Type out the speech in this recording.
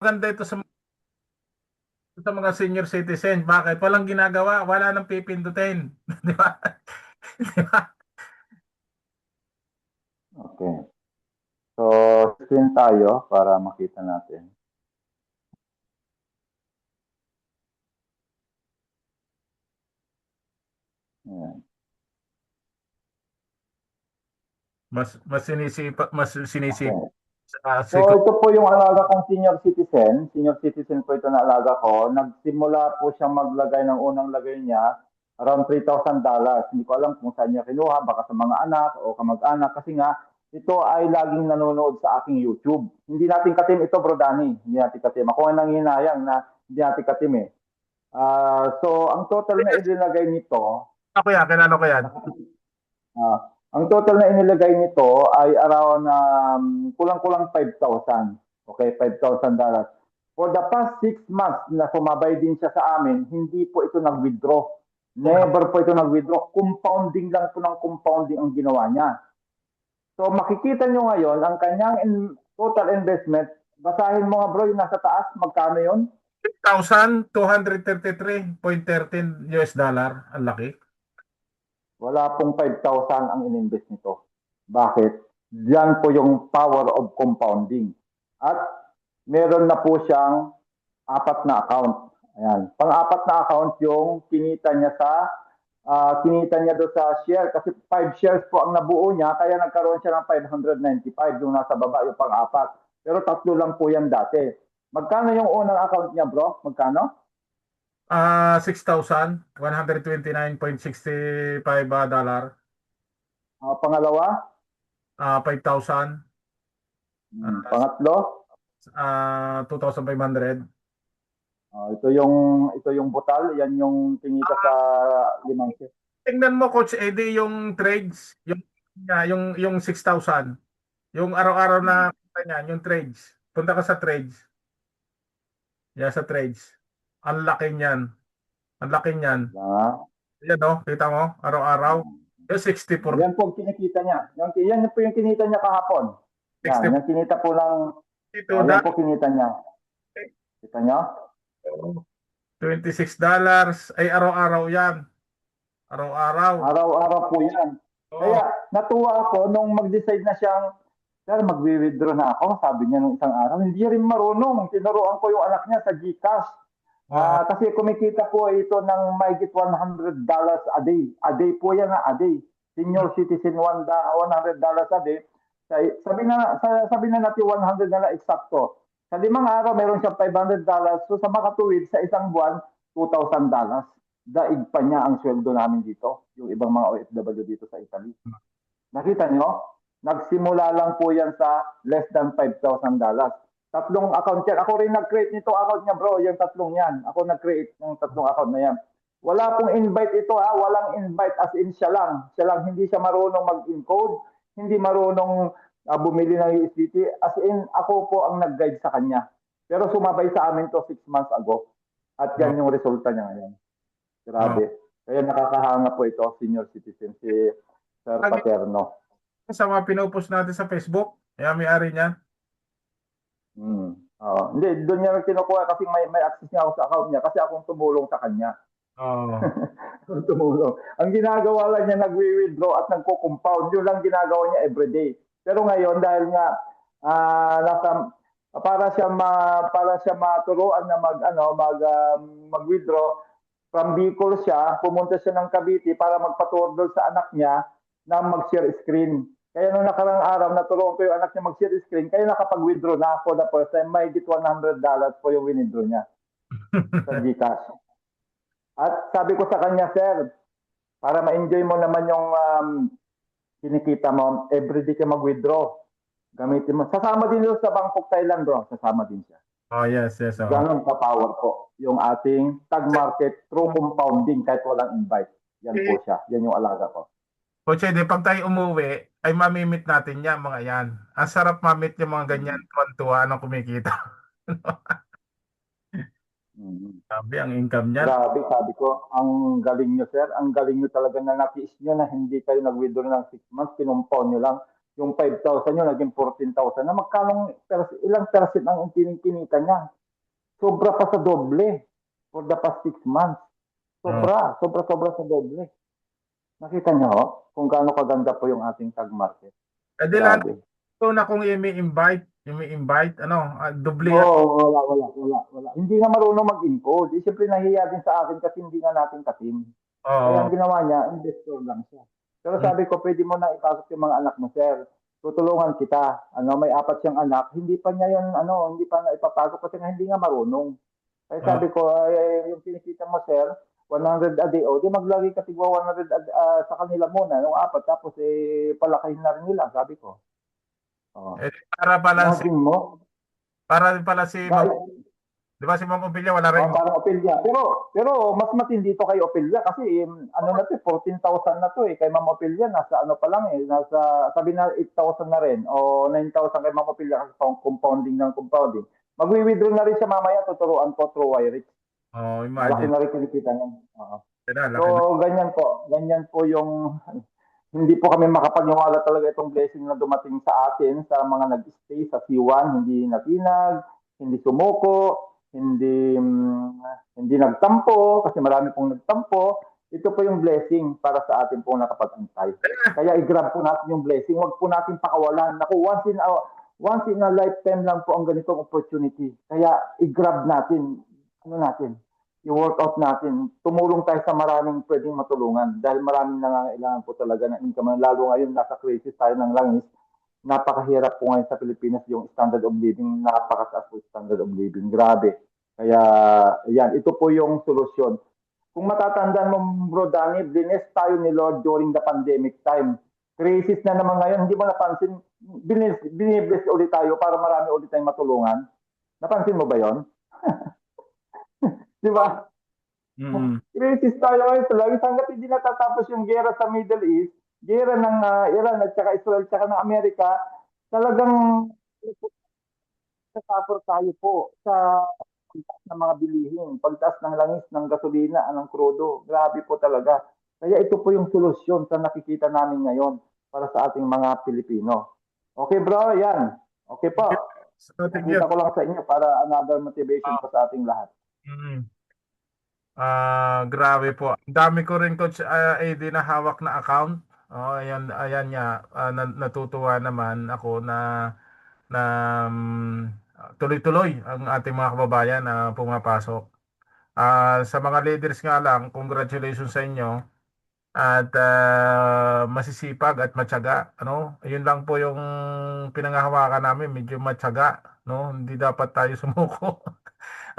maganda ito sa mga senior citizen. Bakit? Walang ginagawa, wala nang pipindutin. Di ba? Di ba? Okay. So, screen tayo para makita natin. Ayan. Mas sinisip Okay. sa So, ito po yung alaga kong senior citizen. Senior citizen po ito na alaga ko. Nagsimula po siyang maglagay ng unang lagay niya around $3,000. Hindi ko alam kung saan niya kinuha, baka sa mga anak o kamag-anak. Kasi nga, ito ay laging nanonood sa aking YouTube. Hindi natin katim ito, Bro Danny. Hindi natin katim. Ako ang nanghinayang na hindi natin katim eh. So, ang total na ilinagay nito, Ako yan, kilala ko yan. ah, ang total na inilagay nito ay around kulang-kulang 5,000. Okay, $5,000. For the past 6 months na sumabay din siya sa amin, hindi po ito nag-withdraw. Never po ito nag-withdraw. Compounding lang po ng compounding ang ginawa niya. So makikita nyo ngayon, ang kanyang total investment, basahin mo nga bro, yung nasa taas, magkano yon? $6,233.13. Ang laki. Wala pong 5,000 ang ininvest nito. Bakit? Diyan po yung power of compounding. At meron na po siyang 4 na account. Ayan. Pang-apat na account yung kinita niya doon sa share kasi 5 shares po ang nabuo niya kaya nagkaroon siya ng 595 yung nasa baba yung pang-apat. Pero 3 lang po yan dati. Magkano yung unang account niya, bro? Magkano? $6,129.65. Pangalawa? 5,000. Pangatlo? 2,500. Ito yung butal, yan yung kinita sa 5 shares. Tingnan mo, Coach Eddie, yung trades, yung 6,000. Yung araw-araw na kita niyan, yung trades. Punta ka sa trades. Yan sa trades. Ang laki niyan. Ang laki niyan. Ah, Yan oh, kita mo, araw-araw. Yung 64, Yan po ang kinikita niya. Yan po yung kinita niya kahapon. Yan, 64, yung kinita po ng, yan $2. po kinita niya. Kita niyo? $26 ay araw-araw yan. Araw-araw. Araw-araw po yan. Oh, Kaya natuwa ako nung mag-decide na siyang, sir, magwi-withdraw na ako. Sabi niya nung isang araw, hindi rin marunong. Tinuruan ko yung anak niya sa GCash. oo. Kasi kumikita po ito ng mahigit $100 a day. A day po yan a day. Senior citizen $100 a day. Sabi na natin 100 na lang eksakto. Sa 5 araw, meron siyang $500. So sa makatuwid, sa isang buwan, $2,000. Daig pa niya ang sweldo namin dito. Yung ibang mga OFW dito sa Italy. Nakita niyo? Nagsimula lang po yan sa less than $5,000. 3 account yan. Ako rin nag-create nito account niya bro, yung 3 yan. Ako nag-create ng 3 account na yan. Wala pong invite ito ha, walang invite as in siya lang. Siya lang, hindi siya marunong mag-encode, hindi marunong bumili ng USDT. As in, ako po ang nag-guide sa kanya. Pero sumabay sa amin to 6 months ago. At yan yung resulta niya ngayon. Oh. Grabe. Kaya nakakahanga po ito, senior citizen, si Sir Lagi Paterno. sa mga pinupost natin sa Facebook, kaya may-ari niyan. Hindi, doon niya kinukuha kasi may access niya ako sa account niya kasi akong tumulong sa kanya. Oo. Akong tumulong. Ang ginagawa lang niya, nagwi-withdraw at nagko-compound. Yun lang ginagawa niya everyday. Pero ngayon, dahil nga, para siya maturuan na mag-withdraw, from Bicol siya, pumunta siya ng Cavite para magpaturo sa anak niya na mag-share screen. Kaya nung nakarang araw, naturuan ko yung anak niya mag-share screen, kaya nakapag-withdraw na for the first time, may get $100 po yung withdraw niya sa Gcash. At sabi ko sa kanya, sir, para ma-enjoy mo naman yung kinikita mo, everyday ka mag-withdraw. Gamitin mo. Sasama din doon sa Bangkok, Thailand, bro. Sasama din siya. Oh, yes, yes. Oh. Ganon ka-power po yung ating tag market through compounding kahit walang invite. Yan po siya. Yan yung alaga ko. Coach Eddie, pag tayo umuwi, ay mamimit natin yan, mga yan. Ang sarap mamit yung mga ganyan, tuwan-tuwa ng kumikita. Sabi, ang income niyan. Grabe, sabi ko, ang galing nyo, sir. Ang galing nyo talaga na natiis nyo na hindi kayo nag-withdraw ng 6 months, kinumpaw nyo lang. Yung 5,000 yun, naging 14,000. Na ilang percent ang kinikita niya? Sobra pa sa doble for the past 6 months. Oh. Sobra sa doble. Nakita niyo ho, kung gaano kaganda po yung ating tag market. Eh di lalo Grabe. na kung i-invite, ano, doble yan. Oo, wala. Hindi nga marunong mag-import. Siyempre nahiya din sa akin kasi hindi nga natin ka-team. Kaya Oo. ang ginawa niya, investor lang siya. Pero Mm. sabi ko, pwede mo na ipasok yung mga anak mo, sir. Tutulungan kita. May 4 siyang anak. Hindi pa niya yun, hindi pa na ipapasok kasi nga hindi nga marunong. Kaya Oo. sabi ko, yung kinikita mo, sir, 100 a day, o di maglagay ka tigwa 100 sa kanila muna, yung 4, tapos palakihin na rin nila, sabi ko. Oh. Eh, Imagine mo, para pala si Ma'am, guys, di ba si Ma'am Ophelia wala rin. parang Ophelia. Pero mas matindi to kay Ophelia kasi ano na to, 14,000 na to kay Ma'am Ophelia nasa ano pa lang nasa sabi na 8,000 na rin o 9,000 kay Ma'am Ophelia kasi compounding ng compounding. Magwi-withdraw na rin siya mamaya, tuturuan ko through Wirex. Oh, Malaki imagine. na rin kinikita niya. Oo. So, Laki na. ganyan po yung hindi po kami makapaniwala talaga itong blessing na dumating sa atin sa mga nag-stay sa C1, hindi natinag, hindi sumuko, hindi nagtampo kasi marami pong nagtampo. Ito po yung blessing para sa atin pong nakapag-antay. Kaya i-grab po natin yung blessing. Huwag po natin pakawalan. Naku, once in a lifetime lang po ang ganitong opportunity. Kaya i-grab natin. Ano natin? I-workout natin. Tumulong tayo sa maraming pwedeng matulungan dahil maraming nangangailangan po talaga ng income. Lalo ngayon, nasa crisis tayo ng langis. Napakahirap po ngayon sa Pilipinas yung standard of living. Napakataas po yung standard of living. Grabe. Kaya, yan. Ito po yung solusyon. Kung matatandaan mo, Bro Danny, blines tayo ni Lord during the pandemic time. Crisis na naman ngayon, hindi mo napansin, binibless ulit tayo para marami ulit tayong matulungan. Napansin mo ba yon? Di ba? Mm. Crisis tayo ngayon talaga hanggat hindi natatapos yung gera sa Middle East, gera ng Iran at saka Israel at saka ng Amerika, talagang suffer tayo po sa pagtaas ng mga bilihin, pagtaas ng langis, ng gasolina, ng krudo. Grabe po talaga. Kaya ito po yung solusyon sa nakikita namin ngayon para sa ating mga Pilipino. Okay bro, yan. Okay po. Thank you. Nakita ko lang sa inyo para another motivation pa sa ating lahat. Mm. Grabe po. Ang dami ko rin Coach AD na hawak na account. Oh, ayan niya. Natutuwa naman ako na tuloy-tuloy ang ating mga kababayan na pumapasok. Sa mga leaders nga lang, congratulations sa inyo at masisipag at matyaga, ano? Ayun lang po yung pinanghahawakan namin, medyo matyaga, no? Hindi dapat tayo sumuko.